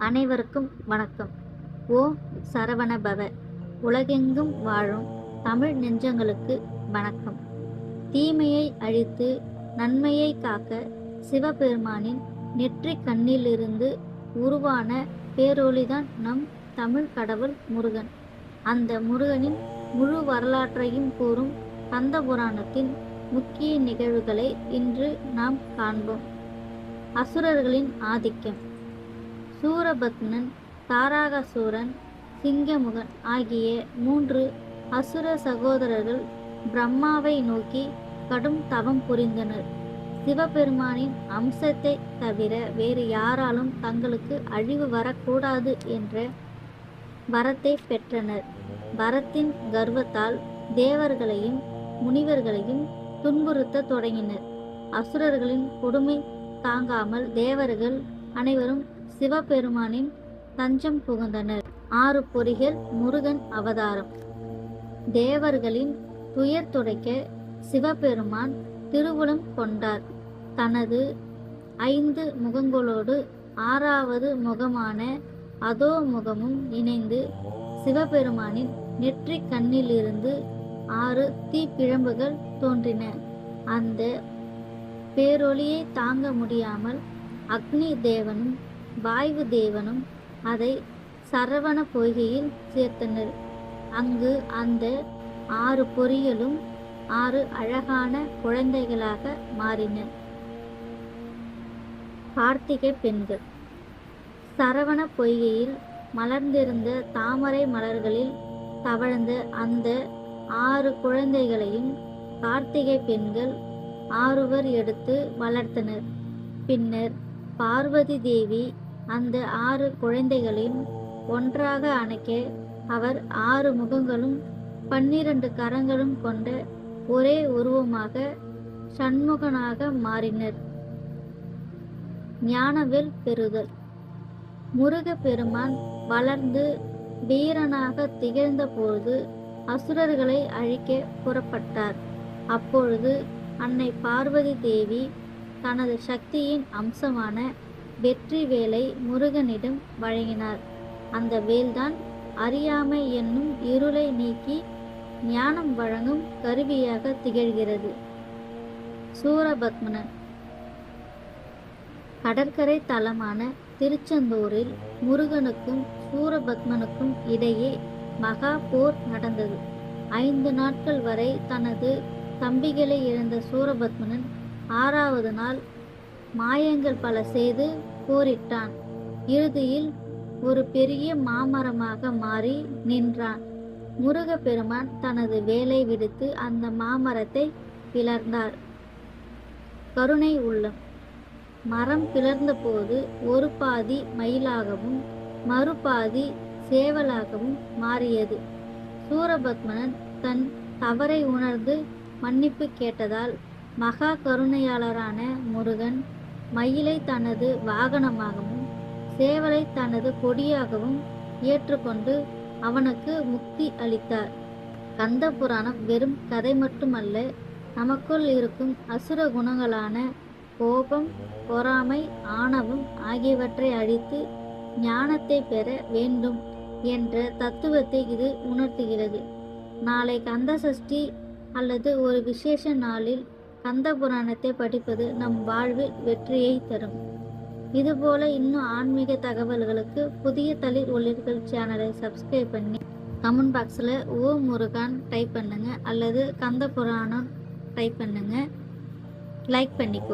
அனைவருக்கும் வணக்கம். ஓம் சரவண பவ. உலகெங்கும் வாழும் தமிழ் நெஞ்சங்களுக்கு வணக்கம். தீமையை அழித்து நன்மையை காக்க சிவபெருமானின் நெற்றிக் கண்ணிலிருந்து உருவான பேரொளிதான் நம் தமிழ் கடவுள் முருகன். அந்த முருகனின் முழு வரலாற்றையும் கூறும் கந்த புராணத்தின் முக்கிய நிகழ்வுகளை இன்று நாம் காண்போம். அசுரர்களின் ஆதிக்கம். சூரபத்மன், தாரகாசூரன், சிங்கமுகன் ஆகிய 3 அசுர சகோதரர்கள் பிரம்மாவை நோக்கி கடும் தவம் புரிந்தனர். சிவபெருமானின் அம்சத்தை தவிர வேறு யாராலும் தங்களுக்கு அழிவு வரக்கூடாது என்ற வரத்தை பெற்றனர். வரத்தின் கர்வத்தால் தேவர்களையும் முனிவர்களையும் துன்புறுத்த தொடங்கினர். அசுரர்களின் கொடுமை தாங்காமல் தேவர்கள் அனைவரும் சிவபெருமானின் தஞ்சம் புகுந்தனர். 6 பொறிகள் முருகன் அவதாரம். தேவர்களின் துயர் துடைக்க சிவபெருமான் திருவுளம் கொண்டார். தனது 5 முகங்களோடு 6வது முகமான அதோ முகமும் இணைந்து சிவபெருமானின் நெற்றிக் கண்ணிலிருந்து 6 தீப்பிழம்புகள் தோன்றின. அந்த பேரொளியை தாங்க முடியாமல் அக்னி தேவனும் வாயு தேவனும் அதை சரவண பொய்கையில் சேர்த்தனர். அங்கு அந்த 6 பொறிகளும் 6 அழகான குழந்தைகளாக மாறின. கார்த்திகை பெண்கள். சரவண பொய்கையில் மலர்ந்திருந்த தாமரை மலர்களில் தவழ்ந்த அந்த 6 குழந்தைகளையும் கார்த்திகை பெண்கள் 6 எடுத்து வளர்த்தனர். பின்னர் பார்வதி தேவி அந்த 6 குழந்தைகளையும் ஒன்றாக அணைக்க அவர் 6 முகங்களும் 12 கரங்களும் கொண்ட ஒரே உருவமாக சண்முகனாக மாறினர். ஞானவேல் பெறுதல். முருக பெருமான் வளர்ந்து வீரனாக திகழ்ந்த பொழுது அசுரர்களை அழிக்க புறப்பட்டார். அப்பொழுது அன்னை பார்வதி தேவி தனது சக்தியின் அம்சமான வெற்றி வேலை முருகனிடம் வழங்கினார். அந்த வேல்தான் அறியாமை என்னும் இருளை நீக்கி ஞானம் வழங்கும் கருவியாக திகழ்கிறது. சூரபத்மன். கடற்கரை தலமான திருச்செந்தூரில் முருகனுக்கும் சூரபத்மனுக்கும் இடையே மகா போர் நடந்தது. 5 நாட்கள் வரை தனது தம்பிகளை இழந்த சூரபத்மன் 6வது நாள் மாயங்கள் பல செய்து போரிட்டான். இறுதியில் ஒரு பெரிய மாமரமாக மாறி நின்றான். முருக பெருமான் தனது வேலை விடுத்து அந்த மாமரத்தை பிளர்ந்தார். கருணை உள்ளம். மரம் பிளர்ந்த போது ஒரு பாதி மயிலாகவும் மறுபாதி சேவலாகவும் மாறியது. சூரபத்மன் தன் தவறை உணர்ந்து மன்னிப்பு கேட்டதால் மகா கருணையாளரான முருகன் மயிலை தனது வாகனமாகவும் சேவலை தனது கொடியாகவும் ஏற்றுக்கொண்டு அவனுக்கு முக்தி அளித்தார். கந்த புராணம் வெறும் கதை மட்டுமல்ல, நமக்குள் இருக்கும் அசுர குணங்களான கோபம், பொறாமை, ஆணவம் ஆகியவற்றை அழித்து ஞானத்தை பெற வேண்டும் என்ற தத்துவத்தை இது உணர்த்துகிறது. நாளை கந்த சஷ்டி அல்லது ஒரு விசேஷ நாளில் கந்த புராணத்தை படிப்பது நம் வாழ்வில் வெற்றியை தரும். இதுபோல இன்னும் ஆன்மீக தகவல்களுக்கு புதிய தளிர் ஒளிர்கள் சேனலை சப்ஸ்கிரைப் பண்ணி கமெண்ட் பாக்ஸில் ஓ முருகான் டைப் பண்ணுங்க அல்லது கந்த புராணம் டைப் பண்ணுங்க. லைக் பண்ணிக்கோ.